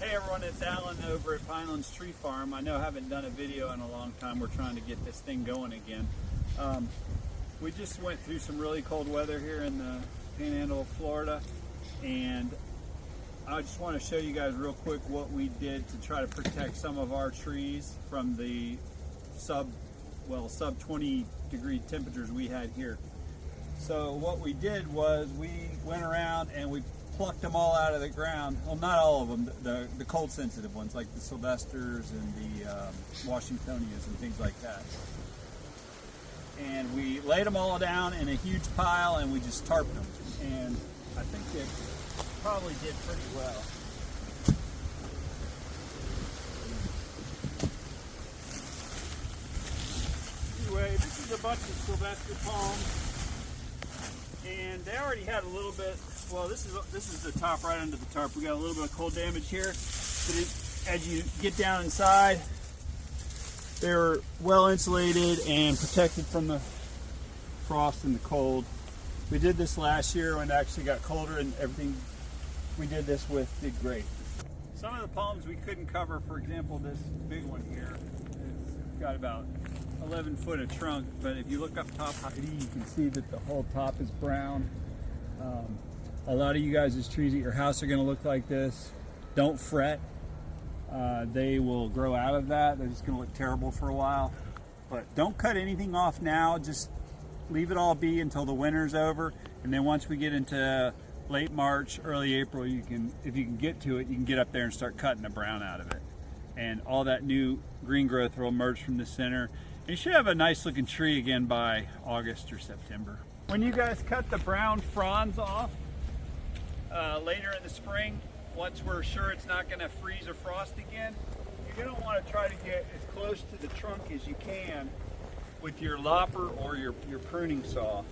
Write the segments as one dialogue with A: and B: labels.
A: Hey everyone, it's Alan over at Pinelands Tree Farm. I know I haven't done a video in a long time. We're trying to get this thing going again. We just went through some really cold weather here in the Panhandle of Florida, and I just want to show you guys real quick what we did to try to protect some of our trees from the sub 20 degree temperatures we had here. So what we did was we went around and we plucked them all out of the ground. Well, not all of them, the cold sensitive ones like the Sylvesters and the Washingtonias and things like that. And we laid them all down in a huge pile and we just tarped them. And I think it probably did pretty well. Anyway, this is a bunch of Sylvester palms. And they already had a little bit, well, this is the top right under the tarp. We got a little bit of cold damage here. But as you get down inside, they're well insulated and protected from the frost and the cold. We did this last year when it actually got colder, and everything we did this with did great. Some of the palms we couldn't cover, for example, this big one here, it's got about 11 foot of trunk, but if you look up top, you can see that the whole top is brown. A lot of you guys' trees at your house are going to look like this. Don't fret. They will grow out of that. They're just going to look terrible for a while. But don't cut anything off now. Just leave it all be until the winter's over. And then once we get into late March, early April, if you can get to it, you can get up there and start cutting the brown out of it. And all that new green growth will emerge from the center. And you should have a nice looking tree again by August or September. When you guys cut the brown fronds off later in the spring, once we're sure it's not going to freeze or frost again, you're going to want to try to get as close to the trunk as you can with your lopper or your pruning saw.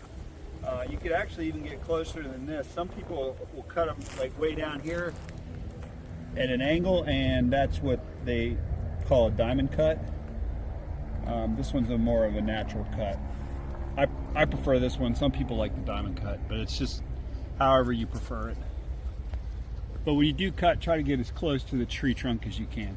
A: You could actually even get closer than this. Some people will cut them like way down here at an angle, and that's what they call a diamond cut. This one's more of a natural cut. I prefer this one. Some people like the diamond cut, but it's just however you prefer it. But when you do cut, try to get as close to the tree trunk as you can.